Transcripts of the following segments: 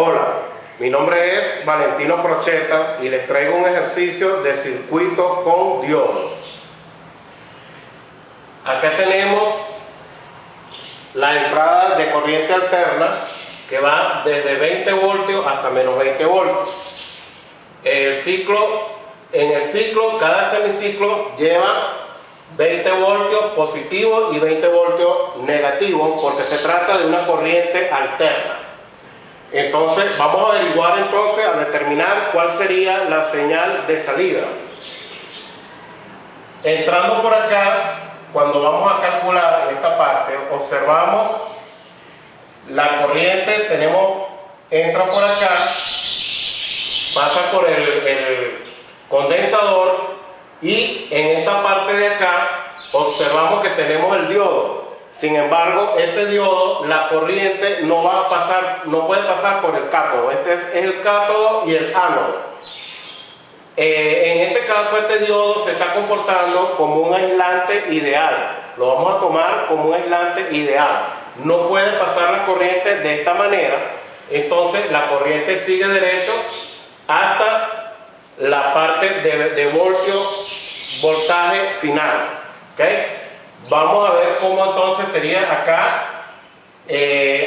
Hola, mi nombre es Valentino Procheta y les traigo un ejercicio de circuito con diodos. Acá tenemos la entrada de corriente alterna que va desde 20 voltios hasta menos 20 voltios. En el ciclo, cada semiciclo lleva 20 voltios positivos y 20 voltios negativos porque se trata de una corriente alterna. Entonces vamos a averiguar a determinar cuál sería la señal de salida. Entrando por acá, cuando vamos a calcular en esta parte, observamos la corriente, entra por acá, pasa por el condensador y en esta parte de acá observamos que tenemos el diodo. Sin embargo, este diodo, la corriente no puede pasar por el cátodo. Este es el cátodo y el ánodo. En este caso, este diodo se está comportando como un aislante ideal. Lo vamos a tomar como un aislante ideal. No puede pasar la corriente de esta manera. Entonces, la corriente sigue derecho hasta la parte de voltaje final. ¿Okay? Vamos a ver cómo entonces sería acá.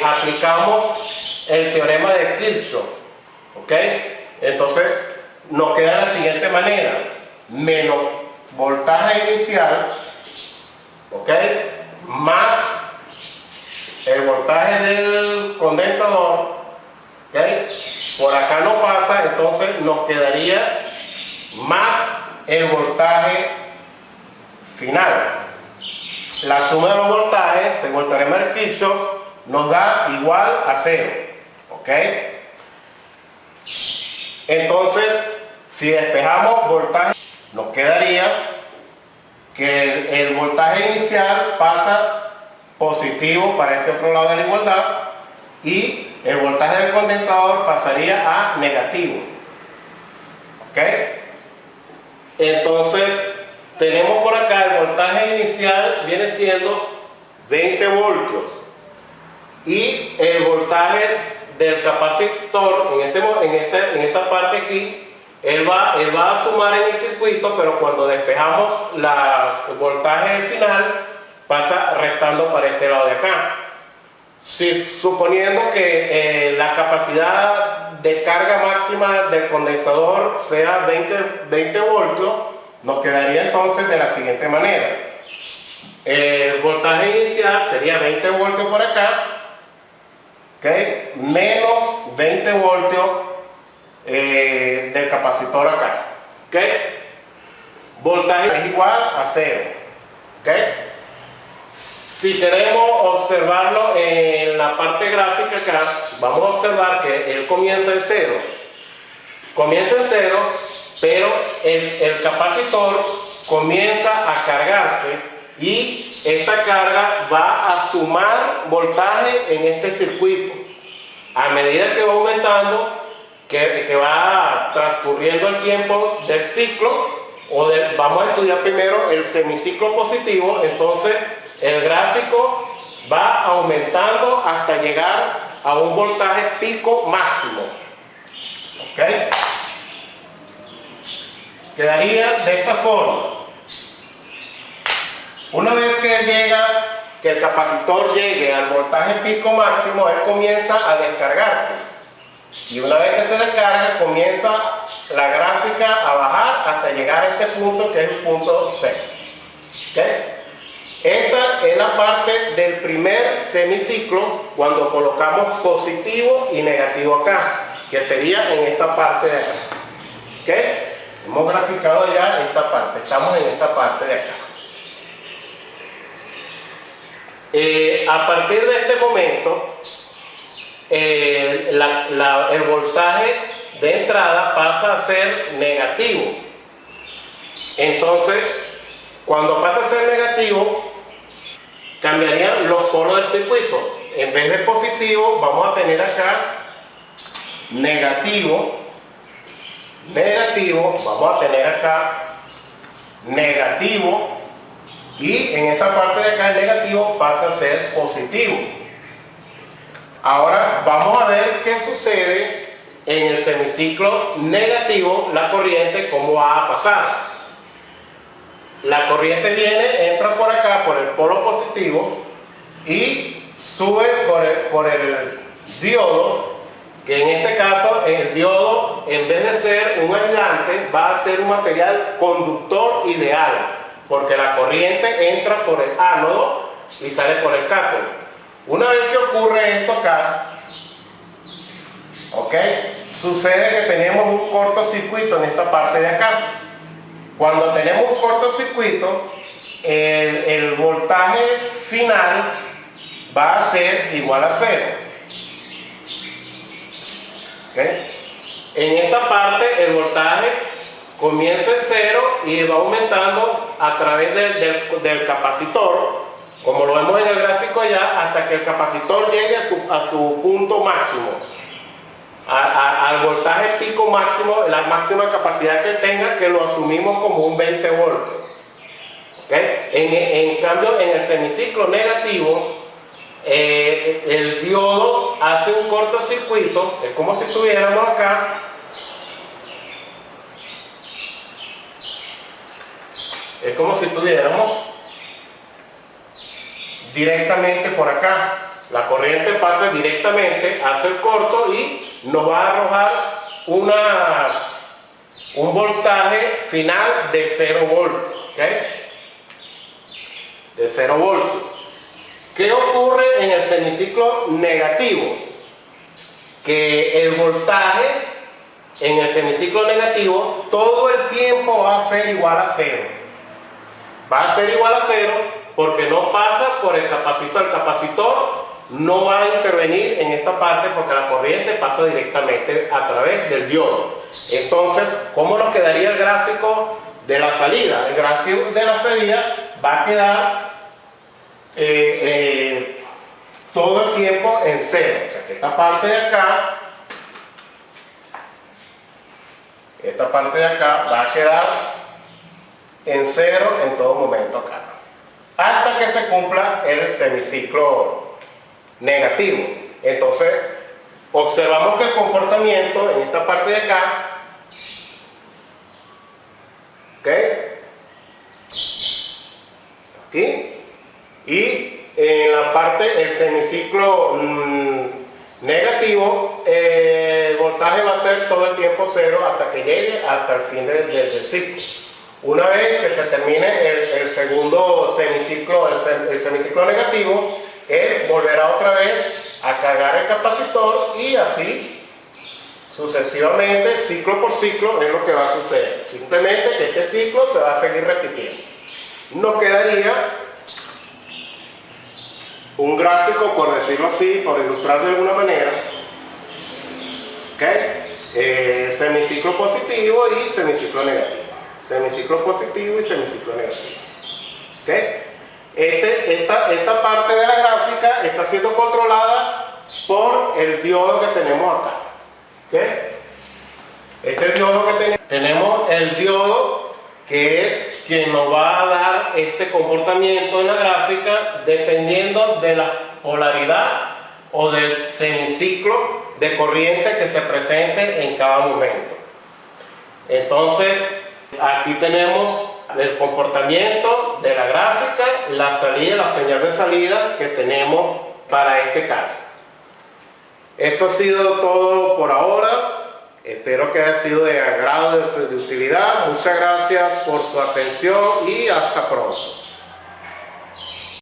Aplicamos el teorema de Kirchhoff. ¿Ok? Entonces nos queda de la siguiente manera: menos voltaje inicial, ¿ok?, más el voltaje del condensador, ¿ok? Por acá no pasa, entonces nos quedaría más el voltaje final. La suma de los voltajes, según el teorema de Kirchhoff, nos da igual a 0. ¿Ok? Entonces, si despejamos voltaje, nos quedaría que el voltaje inicial pasa positivo para este otro lado de la igualdad y el voltaje del condensador pasaría a negativo. ¿Ok? Entonces, tenemos por acá el voltaje inicial viene siendo 20 voltios y el voltaje del capacitor en esta parte aquí, él va a sumar en el circuito, pero cuando despejamos el voltaje final pasa restando para este lado de acá. Suponiendo que la capacidad de carga máxima del condensador sea 20 voltios, nos quedaría entonces de la siguiente manera: el voltaje inicial sería 20 voltios por acá, ¿okay?, menos 20 voltios del capacitor acá, ¿okay? Voltaje es igual a 0, ¿okay? Si queremos observarlo en la parte gráfica acá, vamos a observar que él comienza en 0. Comienza en 0, pero el capacitor comienza a cargarse y esta carga va a sumar voltaje en este circuito. A medida que va aumentando, que va transcurriendo el tiempo del ciclo, vamos a estudiar primero el semiciclo positivo, entonces el gráfico va aumentando hasta llegar a un voltaje pico máximo. ¿Ok? Quedaría de esta forma. Una vez que el capacitor llegue al voltaje pico máximo, él comienza a descargarse. Y una vez que se descarga, comienza la gráfica a bajar hasta llegar a este punto, que es el punto C. ¿Okay? Esta es la parte del primer semiciclo, cuando colocamos positivo y negativo acá, que sería en esta parte de acá. ¿Okay? Hemos graficado ya esta parte, estamos en esta parte de acá. A partir de este momento, el voltaje de entrada pasa a ser negativo. Entonces, cuando pasa a ser negativo, cambiarían los polos del circuito. En vez de positivo, vamos a tener acá negativo, vamos a tener acá negativo, y en esta parte de acá el negativo pasa a ser positivo. Ahora vamos a ver qué sucede en el semiciclo negativo, la corriente, cómo va a pasar. La corriente viene, entra por acá, por el polo positivo, y sube por el diodo, que en este caso el diodo, en vez de ser un aislante, va a ser un material conductor ideal, porque la corriente entra por el ánodo y sale por el cátodo. Una vez que ocurre esto acá, ¿ok? Sucede que tenemos un cortocircuito en esta parte de acá. Cuando tenemos un cortocircuito, el voltaje final va a ser igual a 0. ¿Okay? En esta parte el voltaje comienza en 0 y va aumentando a través del capacitor, como lo vemos en el gráfico allá, hasta que el capacitor llegue a su punto máximo, al voltaje pico máximo, la máxima capacidad que tenga, que lo asumimos como un 20 voltios. ¿Okay? En cambio, en el semiciclo negativo, el diodo hace un cortocircuito, es como si estuviéramos acá, es como si estuviéramos directamente por acá. La corriente pasa directamente, hace el corto y nos va a arrojar un voltaje final de 0 voltios. ¿Okay? De 0 voltios. ¿Qué ocurre en el semiciclo negativo? Que el voltaje en el semiciclo negativo todo el tiempo va a ser igual a 0. Va a ser igual a 0 porque no pasa por el capacitor. El capacitor no va a intervenir en esta parte porque la corriente pasa directamente a través del diodo. Entonces, ¿cómo nos quedaría el gráfico de la salida? El gráfico de la salida va a quedar todo el tiempo en 0. O sea que esta parte de acá va a quedar en 0 en todo momento acá, hasta que se cumpla el semiciclo negativo. Entonces observamos que el comportamiento en esta parte de acá, ¿ok? Aquí, y en la parte, el semiciclo negativo, el voltaje va a ser todo el tiempo 0 hasta que llegue hasta el fin del ciclo. Una vez que se termine el segundo semiciclo, el semiciclo negativo, él volverá otra vez a cargar el capacitor y así sucesivamente, ciclo por ciclo, es lo que va a suceder. Simplemente que este ciclo se va a seguir repitiendo. Nos quedaría un gráfico, por decirlo así, por ilustrar de alguna manera, ¿okay? Semiciclo positivo y semiciclo negativo. Semiciclo positivo y semiciclo negativo. ¿Okay? Esta parte de la gráfica está siendo controlada por el diodo que tenemos acá. ¿Okay? Este diodo que tenemos el diodo que es quien nos va a dar este comportamiento en la gráfica dependiendo de la polaridad o del semiciclo de corriente que se presente en cada momento. Entonces, aquí tenemos el comportamiento de la gráfica, la salida, la señal de salida que tenemos para este caso. Esto ha sido todo por ahora. Espero que haya sido de agrado, de utilidad. Muchas gracias por su atención y hasta pronto.